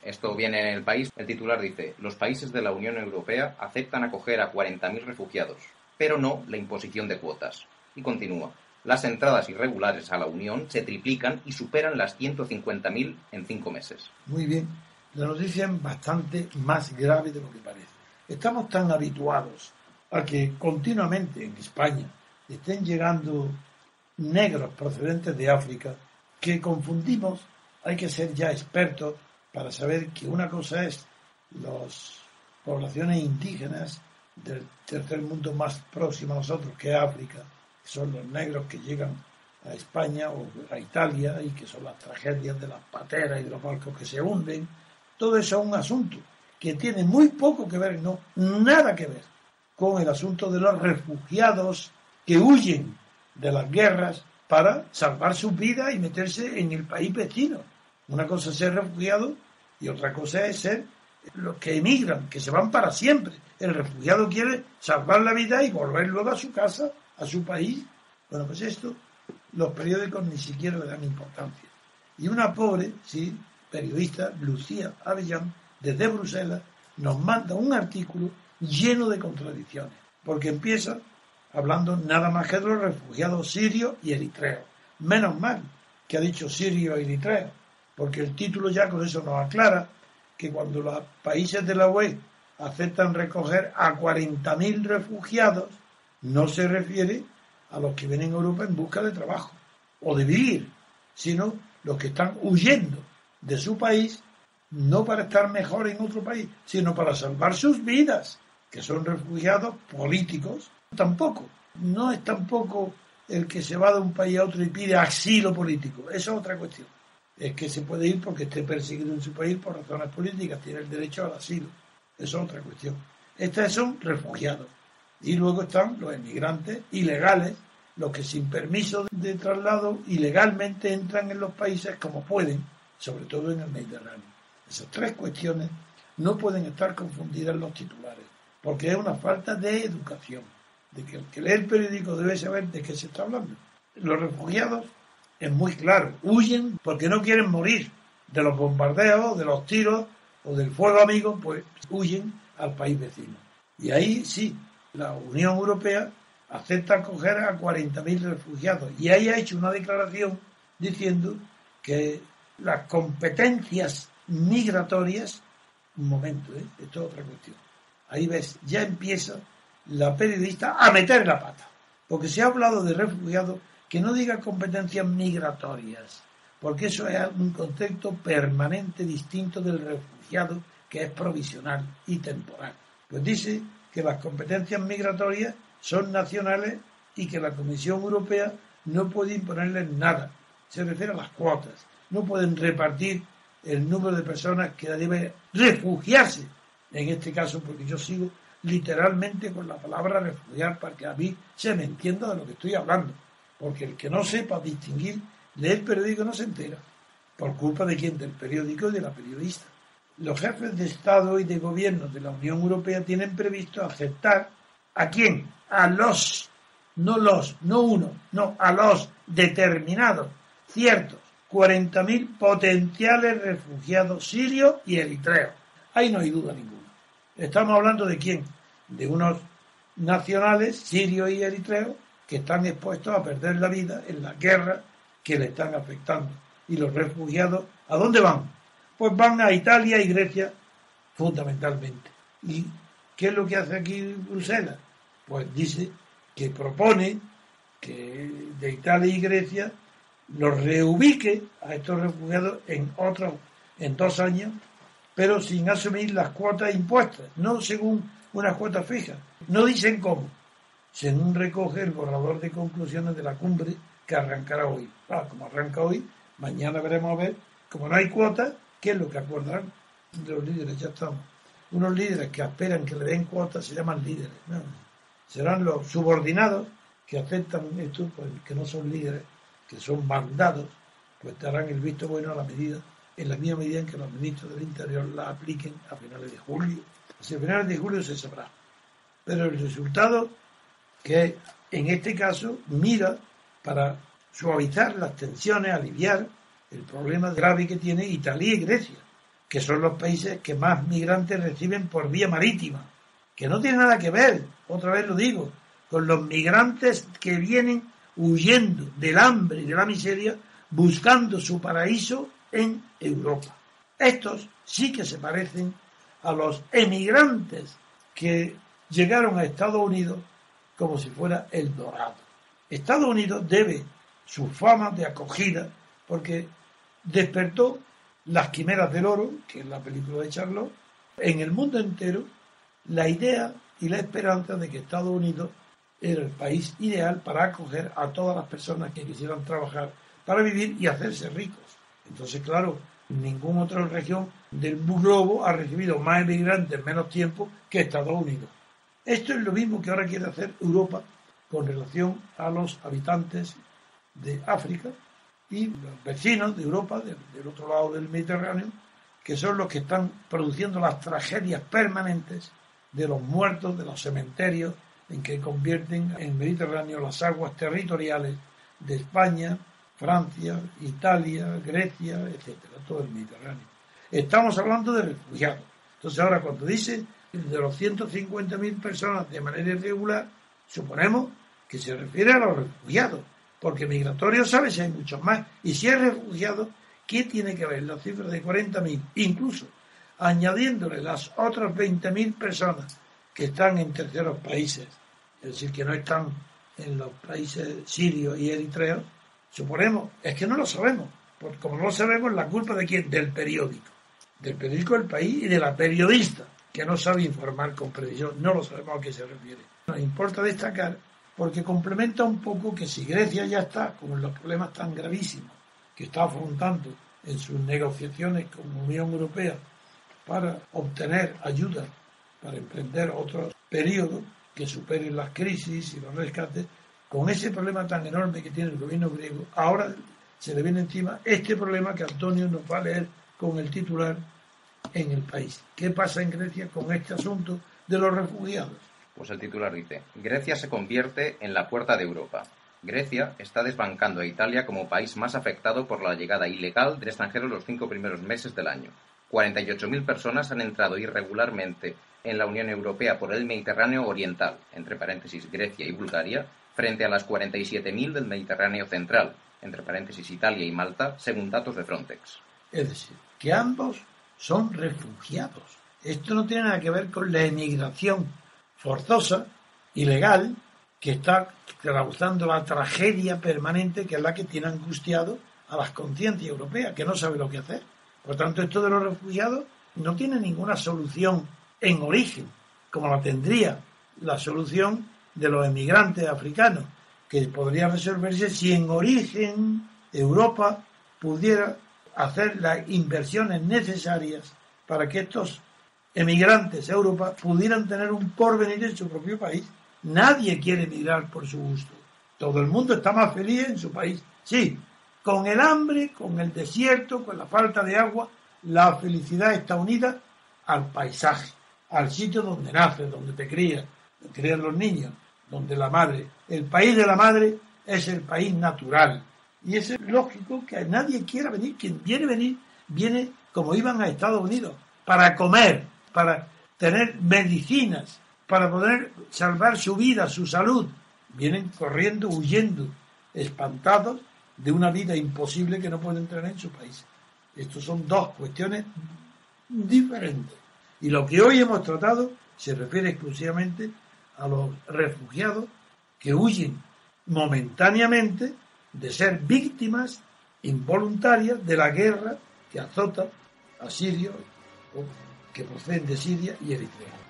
Esto viene en El País. El titular dice: los países de la Unión Europea aceptan acoger a 40.000 refugiados, pero no la imposición de cuotas. Y continúa: las entradas irregulares a la Unión se triplican y superan las 150.000 en 5 meses. Muy bien. La noticia es bastante más grave de lo que parece. Estamos tan habituados a que continuamente en España estén llegando negros procedentes de África que confundimos. Hay que ser ya expertos para saber que una cosa es las poblaciones indígenas del tercer mundo más próximo a nosotros, que es África, que son los negros que llegan a España o a Italia y que son las tragedias de las pateras y de los barcos que se hunden. Todo eso es un asunto que tiene muy poco que ver, no, nada que ver con el asunto de los refugiados que huyen de las guerras para salvar sus vidas y meterse en el país vecino. Una cosa es ser refugiado y otra cosa es ser los que emigran, que se van para siempre. El refugiado quiere salvar la vida y volver luego a su casa, a su país. Bueno, pues esto los periódicos ni siquiera le dan importancia. Y una pobre, sí, periodista, Lucía Avellán, desde Bruselas, nos manda un artículo lleno de contradicciones, porque empieza hablando nada más que de los refugiados sirios y eritreos. Menos mal que ha dicho sirios y eritreos, porque el título ya con eso nos aclara que cuando los países de la UE aceptan recoger a 40.000 refugiados, no se refiere a los que vienen a Europa en busca de trabajo o de vivir, sino los que están huyendo de su país, no para estar mejor en otro país, sino para salvar sus vidas, que son refugiados políticos. Tampoco, no es tampoco el que se va de un país a otro y pide asilo político, eso es otra cuestión. Es que se puede ir porque esté perseguido en su país por razones políticas, tiene el derecho al asilo, eso es otra cuestión. Estos son refugiados. Y luego están los emigrantes ilegales, los que sin permiso de traslado ilegalmente entran en los países como pueden, sobre todo en el Mediterráneo. Esas tres cuestiones no pueden estar confundidas en los titulares, porque es una falta de educación, de que el que lee el periódico debe saber de qué se está hablando. Los refugiados, es muy claro, huyen porque no quieren morir de los bombardeos, de los tiros o del fuego amigo, pues huyen al país vecino. Y ahí sí, la Unión Europea acepta acoger a 40.000 refugiados y ahí ha hecho una declaración diciendo que las competencias migratorias, un momento, esto es otra cuestión. Ahí ves, ya empieza la periodista a meter la pata, porque se ha hablado de refugiados, que no diga competencias migratorias, porque eso es un concepto permanente distinto del refugiado, que es provisional y temporal. Pues dice que las competencias migratorias son nacionales y que la Comisión Europea no puede imponerles nada. Se refiere a las cuotas. No pueden repartir el número de personas que deben refugiarse. En este caso, porque yo sigo literalmente con la palabra refugiar para que a mí se me entienda de lo que estoy hablando. Porque el que no sepa distinguir, lee el periódico no se entera. ¿Por culpa de quién? Del periódico y de la periodista. Los jefes de Estado y de Gobierno de la Unión Europea tienen previsto aceptar ¿a quién? A los, no uno, no, a los determinados, ciertos, 40.000 potenciales refugiados sirios y eritreos. Ahí no hay duda ninguna. Estamos hablando de quién, de unos nacionales sirios y eritreos que están expuestos a perder la vida en la guerra que le están afectando. Y los refugiados, ¿a dónde van? Pues van a Italia y Grecia fundamentalmente. ¿Y qué es lo que hace aquí Bruselas? Pues dice que propone que de Italia y Grecia los reubique a estos refugiados en 2 años, pero sin asumir las cuotas impuestas, no según una cuota fija. No dicen cómo. Según recoge el borrador de conclusiones de la cumbre que arrancará hoy. Como arranca hoy, mañana veremos a ver, como no hay cuotas, ¿qué es lo que acordarán los líderes? Ya estamos. Unos líderes que esperan que le den cuotas se llaman líderes. No, serán los subordinados que aceptan esto, pues, que no son líderes, que son mandados, pues darán el visto bueno a la medida, en la misma medida en que los ministros del Interior la apliquen a finales de julio. Si a finales de julio se sabrá. Pero el resultado, que en este caso mira para suavizar las tensiones, aliviar el problema grave que tiene Italia y Grecia. que son los países que más migrantes reciben por vía marítima, que no tiene nada que ver, otra vez lo digo, con los migrantes que vienen huyendo del hambre y de la miseria, buscando su paraíso en Europa. Estos sí que se parecen a los emigrantes que llegaron a Estados Unidos como si fuera el Dorado. Estados Unidos debe su fama de acogida porque despertó las quimeras del oro, que es la película de Charlot, en el mundo entero la idea y la esperanza de que Estados Unidos era el país ideal para acoger a todas las personas que quisieran trabajar para vivir y hacerse ricos. Entonces, claro, ninguna otra región del globo ha recibido más emigrantes en menos tiempo que Estados Unidos. Esto es lo mismo que ahora quiere hacer Europa con relación a los habitantes de África y los vecinos de Europa, del otro lado del Mediterráneo, que son los que están produciendo las tragedias permanentes de los muertos, de los cementerios, en que convierten en Mediterráneo las aguas territoriales de España, Francia, Italia, Grecia, etcétera, todo el Mediterráneo. Estamos hablando de refugiados. Entonces ahora cuando dice de los 150.000 personas de manera irregular, suponemos que se refiere a los refugiados, porque migratorios sabe si hay muchos más. Y si es refugiado, ¿qué tiene que ver la cifra de 40.000? Incluso añadiéndole las otras 20.000 personas que están en terceros países, es decir, que no están en los países sirios y eritreos, suponemos, es que no lo sabemos, porque como no lo sabemos, la culpa de quién, del periódico del país y de la periodista, que no sabe informar con precisión, no lo sabemos a qué se refiere. Nos importa destacar, porque complementa un poco que si Grecia ya está con los problemas tan gravísimos que está afrontando en sus negociaciones con la Unión Europea para obtener ayuda para emprender otros periodos que superen las crisis y los rescates, con ese problema tan enorme que tiene el gobierno griego, ahora se le viene encima este problema que Antonio nos va a leer con el titular en El País. ¿Qué pasa en Grecia con este asunto de los refugiados? Pues el titular dice: Grecia se convierte en la puerta de Europa. Grecia está desbancando a Italia como país más afectado por la llegada ilegal de extranjeros los 5 primeros meses del año. 48.000 personas han entrado irregularmente en la Unión Europea por el Mediterráneo Oriental, entre paréntesis Grecia y Bulgaria, frente a las 47.000 del Mediterráneo Central, entre paréntesis Italia y Malta, según datos de Frontex. Es decir, que ambos son refugiados. Esto no tiene nada que ver con la emigración forzosa, ilegal, que está causando la tragedia permanente que es la que tiene angustiado a las conciencias europeas, que no sabe lo que hacer. Por tanto, esto de los refugiados no tiene ninguna solución en origen, como la tendría la solución de los emigrantes africanos, que podría resolverse si en origen Europa pudiera hacer las inversiones necesarias para que estos emigrantes a Europa pudieran tener un porvenir en su propio país. Nadie quiere emigrar por su gusto. Todo el mundo está más feliz en su país. Sí, con el hambre, con el desierto, con la falta de agua, la felicidad está unida al paisaje, al sitio donde naces, donde te crían los niños, donde la madre, el país de la madre es el país natural. Y es lógico que nadie quiera venir. Quien viene como iban a Estados Unidos, para comer, para tener medicinas, para poder salvar su vida, su salud. Vienen corriendo, huyendo, espantados de una vida imposible que no pueden tener en su país. Estos son dos cuestiones diferentes. Y lo que hoy hemos tratado se refiere exclusivamente a los refugiados que huyen momentáneamente de ser víctimas involuntarias de la guerra que azota a sirios que proceden de Siria y Eritrea.